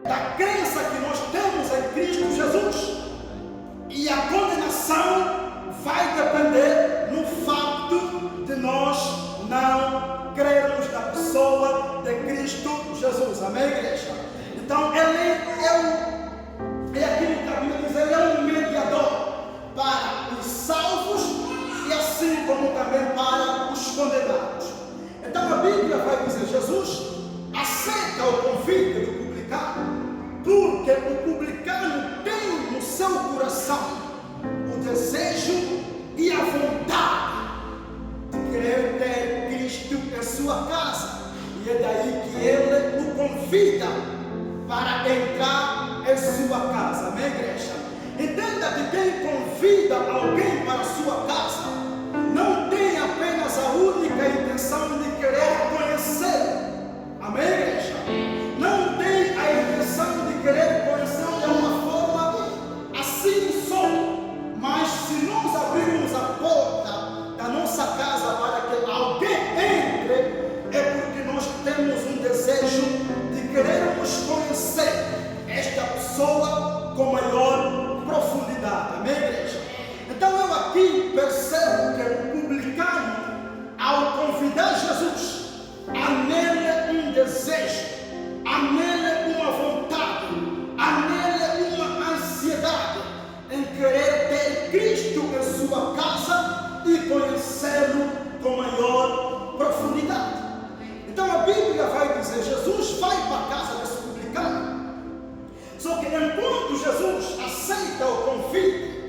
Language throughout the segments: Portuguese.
da crença que nós temos em Cristo Jesus. E a condenação vai depender no facto de nós não crermos na pessoa de Cristo Jesus. Amém, igreja? Então, ele é aquilo que a Bíblia diz, ele é um mediador para os salvos e assim como também para os condenados. Então, a Bíblia vai dizer, Jesus aceita o convite do publicano, porque o publicano tem no seu coração o desejo e a vontade de querer ter Cristo em sua casa. E é daí que ele o convida para entrar em sua casa. Amém, igreja? Entenda que quem convida alguém para a sua casa não tem apenas a única intenção de querer conhecer. Amém, igreja? Não tem a intenção de querer conhecer de uma forma assim só. Mas se nós abrirmos a porta da nossa casa para que alguém entre, é porque nós temos um desejo de querermos conhecer esta pessoa com maior profundidade. Amém, igreja? Então eu aqui percebo que o publicano, ao convidar Jesus, há nele um desejo, há nele uma vontade, há nele uma ansiedade em querer ter Cristo em sua casa e conhecê-lo com maior profundidade. Então a Bíblia vai dizer, Jesus vai para a casa desse publicano. Só que enquanto Jesus aceita o convite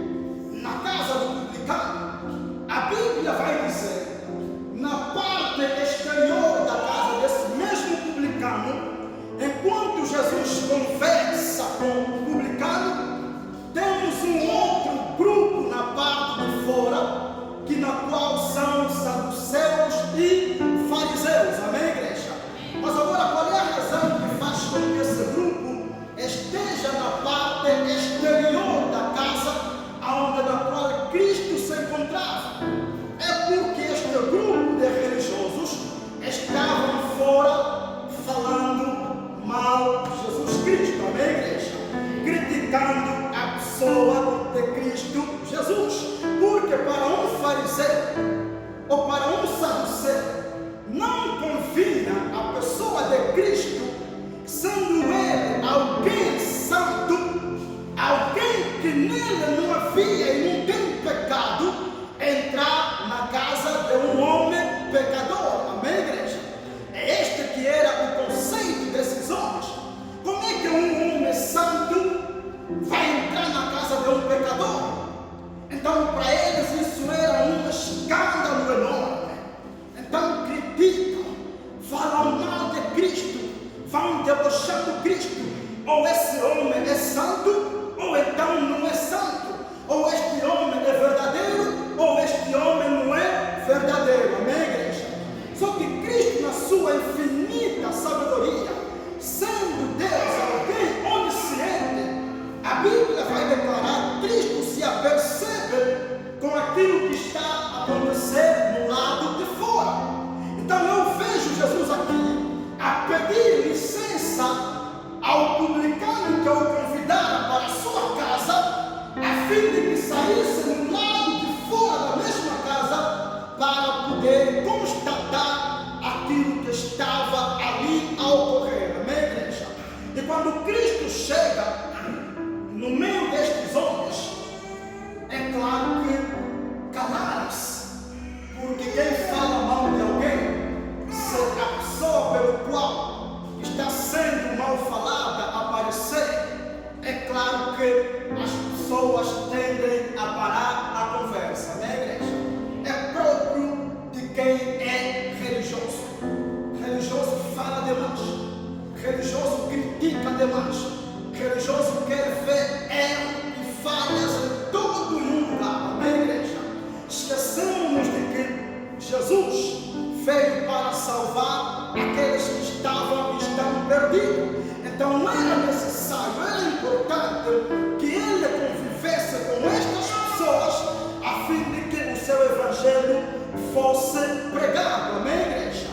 na casa do publicano, a Bíblia vai dizer, na parte exterior da casa desse mesmo publicano, enquanto Jesus conversa com o publicano, temos um outro grupo na parte de fora, que na qual são saduceus e fariseus. Amém, igreja? Mas agora, qual é a razão que faz com que esse grupo esteja na parte exterior da casa, onde na qual Cristo se encontrava? É porque este grupo de religiosos estavam fora falando mal de Jesus Cristo. Amém, igreja? Criticando a pessoa de Cristo Jesus. Porque para um fariseu ou para um saduceu, não convinha a pessoa de Cristo, sendo ele alguém santo, alguém que nele não havia e não tem pecado, entrar na casa de um homem pecador. Amém, igreja? É este que era o conceito desses homens. Como é que um homem santo vai entrar na casa de um pecador? Então, para eles isso era um escândalo enorme. Então, criticam, falam mal de Cristo, vão debochando Cristo. Ou esse homem é santo, ou então não é santo. Ou este homem é verdadeiro, ou este homem não é verdadeiro. Amém, igreja? Só que Cristo, na sua infinita sabedoria, sendo Deus alguém onisciente, a Bíblia vai declarar, Cristo se apercebe com aquilo que está a acontecer no lado de fora. Então eu vejo Jesus aqui a pedir licença ao publicano que o convidara para a sua casa, a fim de que saísse no lado de fora da mesma casa para poder constatar aquilo que estava ali a ocorrer. Amém, igreja? E quando Cristo chega no meio destes homens, é claro que calaram-se, porque quem fala mal de alguém, se a pessoa pelo qual está sendo mal falada aparecer, é claro que as pessoas tendem a parar a conversa. Amém, igreja? É próprio de quem é religioso. Religioso fala demais, religioso critica demais, religioso quer ver erro e falhas em todo lugar. Amém, igreja? Esquecemos de que Jesus veio para salvar aqueles que estavam e estão perdidos. Então era necessário, era importante que ele convivesse com estas pessoas a fim de que o seu evangelho fosse pregado. Amém, igreja?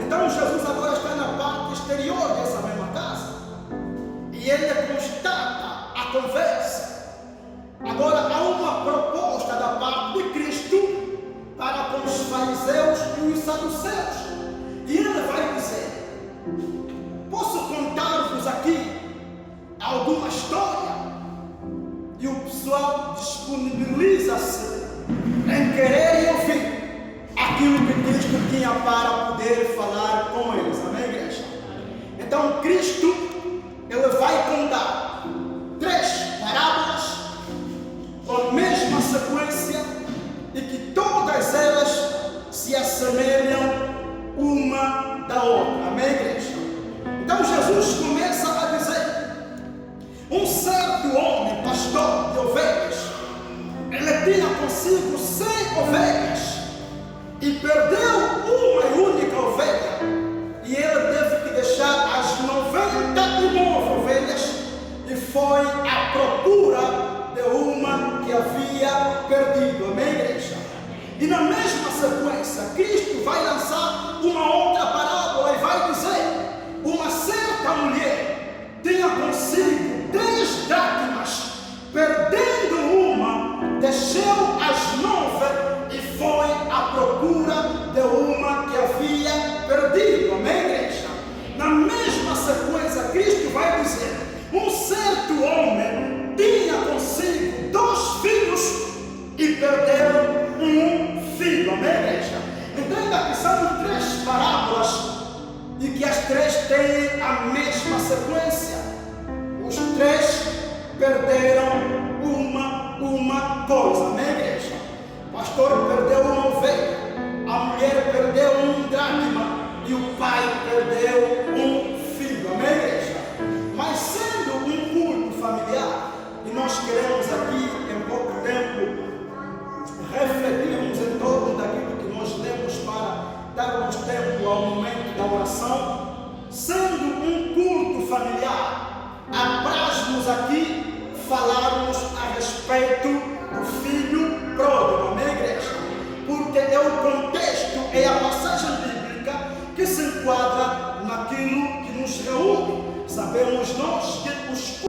Então Jesus agora está na parte exterior dessa mesma casa. fariseus e os saduceus. E ele vai dizer: posso contar-vos aqui alguma história? E o pessoal disponibiliza-se em querer ouvir aquilo que Cristo tinha para poder falar com eles. Amém, igreja? Então Cristo, ele vai contar 3 parábolas com a mesma sequência e que todas elas se assemelham uma da outra. Amém, igreja? Então Jesus começa a dizer: um certo homem, pastor de ovelhas, ele tinha consigo 100 ovelhas e perdeu uma única ovelha, e ele teve que deixar as 99 ovelhas e foi à procura de uma que havia perdido. Amém, igreja? E na mesma sequência, Cristo vai lançar uma outra parábola e vai dizer: uma certa mulher tinha consigo 10 dracmas, perdendo uma, deixou as 9 e foi à procura de uma que havia perdido. Amém, igreja? Na mesma sequência, Cristo vai dizer: um certo homem tinha consigo 2 filhos e perdeu um filho. Amém, igreja? Entenda que são 3 parábolas e que as 3 têm a mesma sequência. Os 3 perderam uma coisa. Amém, igreja? O pastor perdeu uma ovelha, a mulher perdeu um dracma e o pai perdeu um filho. Amém, igreja? Mas sendo um culto familiar, e nós queremos aqui em pouco tempo refletirmos em torno daquilo que nós lemos para darmos tempo ao momento da oração, sendo um culto familiar, apraz-nos aqui falarmos a respeito do filho pródigo. Amém, igreja? Porque é o contexto, é a passagem bíblica que se enquadra naquilo que nos reúne. Sabemos nós que os